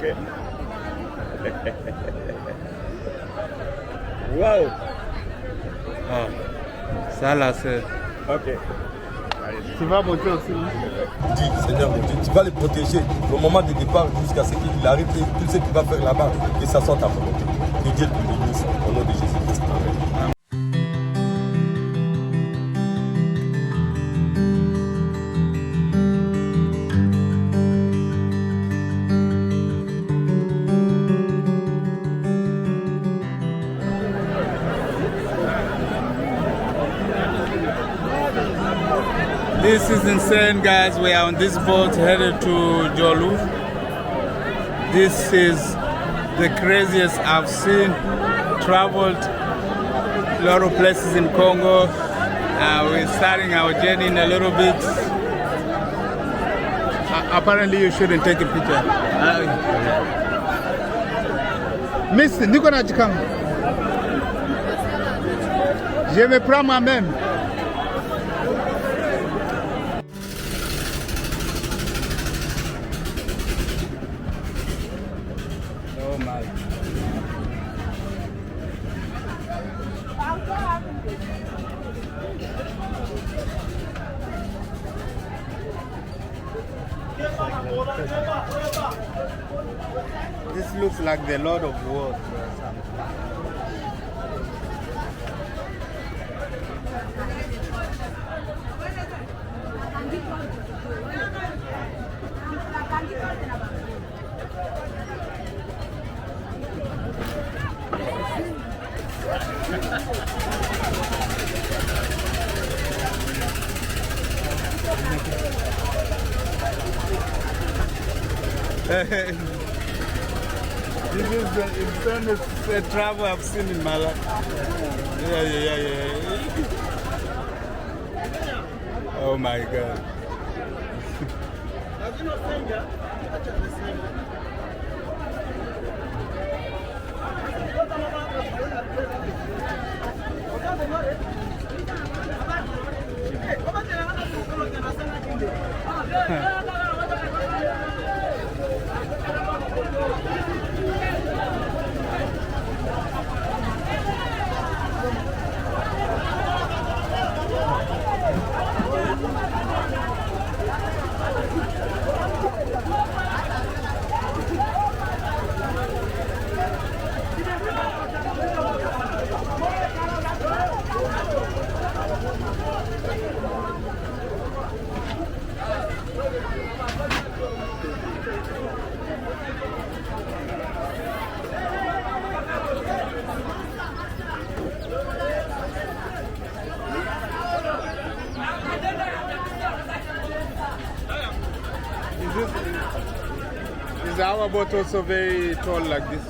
Okay. Wow. Ah, ça là c'est... Ok. Tu vas monter aussi. Dis, Seigneur mon Dieu, tu vas les protéger au moment du départ jusqu'à ce qu'il arrive et tout ce qu'il va faire là-bas, que ça soit ta volonté. Que Dieu te bénisse au nom de Jésus-Christ. Amen. This is insane, guys. We are on this boat headed to Djolu. This is the craziest I've seen. Traveled a lot of places in Congo. We're starting our journey in a little bit. Apparently, you shouldn't take a picture. Miss, niko na jikam. Je me prends moi-même. Oh my. This looks like the Lord of Wars or something. This is the insanest travel I've seen in my life. Yeah. Oh my God. Is our boat also very tall like this?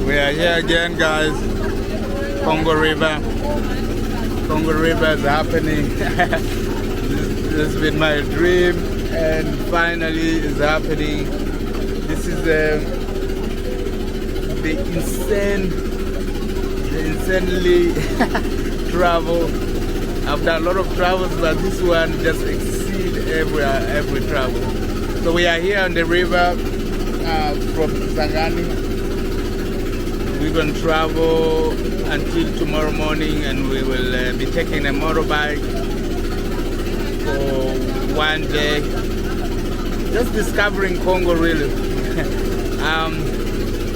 We are here again, guys. Congo River. Congo River is happening. This has been my dream, and finally it's happening. This is the insanely travel. I've done a lot of travels, but this one just exceeds every travel. So we are here on the river from Zangani. We're going to travel until tomorrow morning, and we will be taking a motorbike for one day, just discovering Congo really.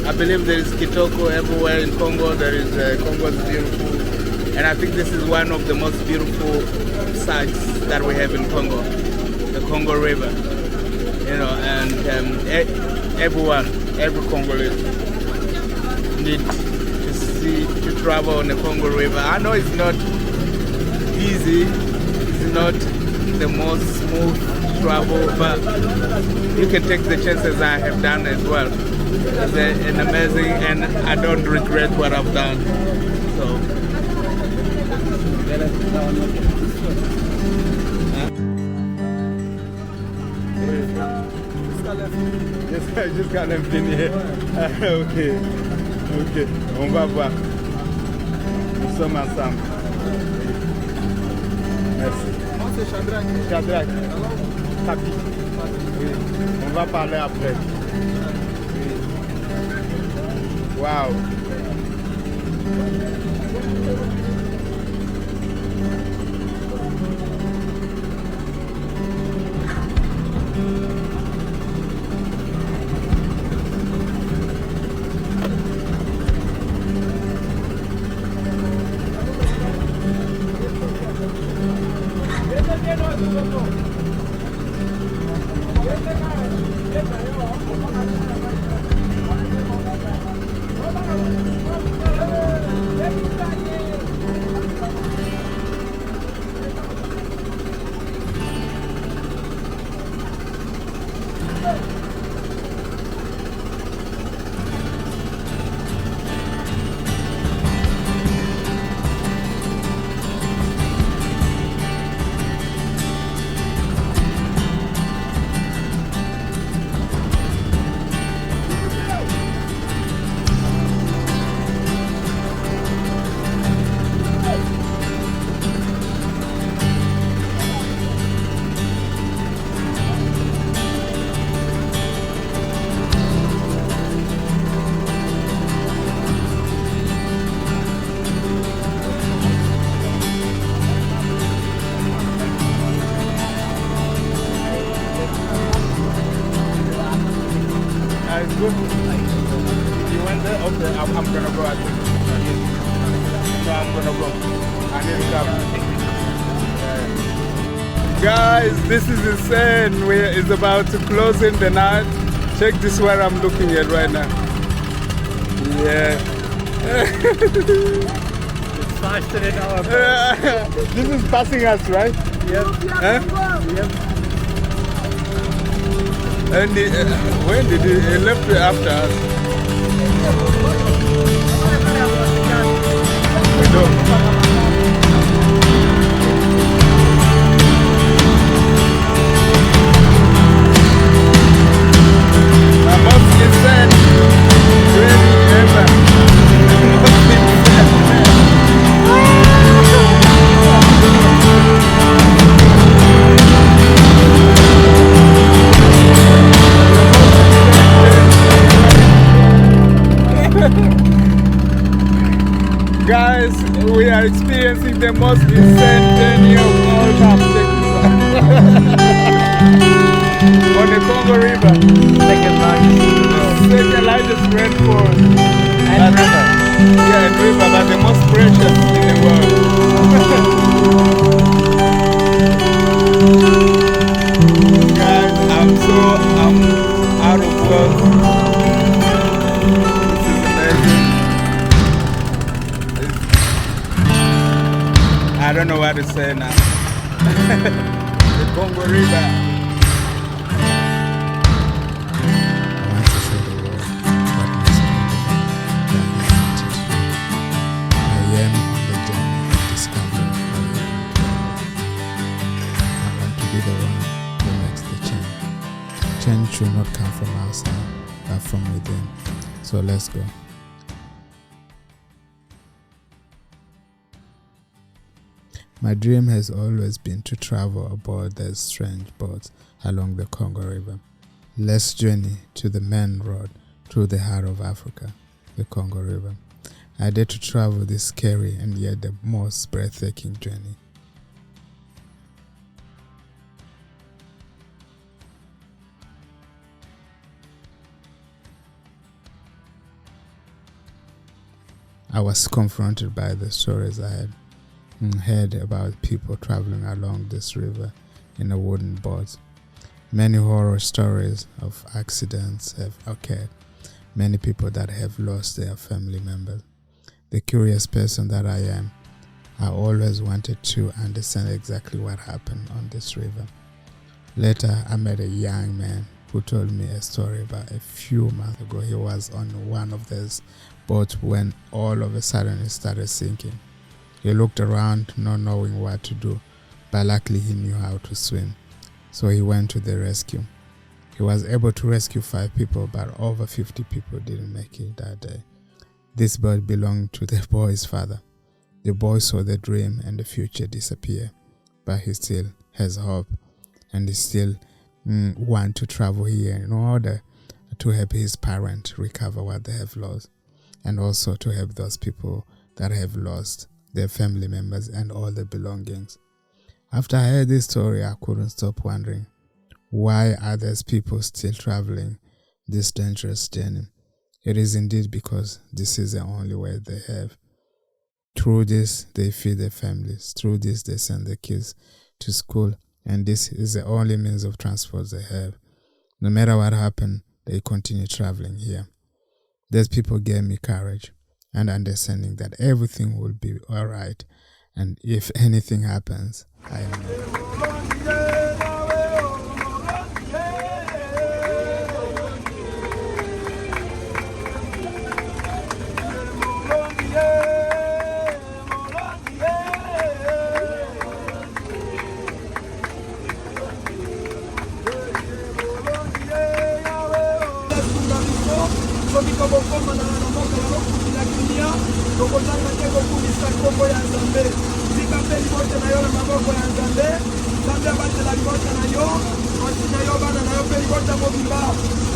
I believe there is Kitoko everywhere in Congo. There is Congo is beautiful, and I think this is one of the most beautiful sites that we have in Congo, the Congo River. You know, and every Congolese need to travel on the Congo River. I know it's not easy, it's not the most smooth travel, but you can take the chances I have done as well. It's an amazing, and I don't regret what I've done. So. Just kind of been here. Ok. On va voir. Nous sommes ensemble. Merci. Moi, c'est Shadrach. Shadrach. Papi. Oui. On va parler après. Oui. Wow. It's good. You went there? Okay, I'm gonna go. I think. No, I'm gonna go. I need to come. Guys, this is insane. It's about to close in the night. Check this where I'm looking at right now. Yeah. It's faster than our This is passing us, right? Yep. Huh? Yep. And when did he left after us? We don't. My mom said, really ever. Guys, we are experiencing the most insane journey of all time. On the Congo River. Second Largest rainfall. And river. Yeah, and river, but the most precious in the world. Guys, I'm out of words. This is amazing. I don't know what to say now. The Congo River. Change should not come from outside, but from within. So let's go. My dream has always been to travel aboard these strange boats along the Congo River. Let's journey to the main road through the heart of Africa, the Congo River. I dare to travel this scary and yet the most breathtaking journey. I was confronted by the stories I had heard about people traveling along this river in a wooden boat. Many horror stories of accidents have occurred. Many people that have lost their family members. The curious person that I am, I always wanted to understand exactly what happened on this river. Later, I met a young man who told me a story about a few months ago. He was on one of those boats when all of a sudden it started sinking. He looked around, not knowing what to do, but luckily he knew how to swim. So he went to the rescue. He was able to rescue 5 people, but over 50 people didn't make it that day. This boat belonged to the boy's father. The boy saw the dream and the future disappear, but he still has hope, and he still want to travel here in order to help his parents recover what they have lost, and also to help those people that have lost their family members and all their belongings. After I heard this story, I couldn't stop wondering, why are those people still traveling this dangerous journey? It is indeed because this is the only way they have. Through this, they feed their families. Through this, they send their kids to school. And this is the only means of transport they have. No matter what happened, they continue traveling here. These people gave me courage and understanding that everything will be all right. And if anything happens, I know.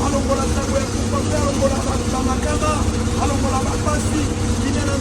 alongola sango ya kufa mpe alongola bato bamakama alongola bapasi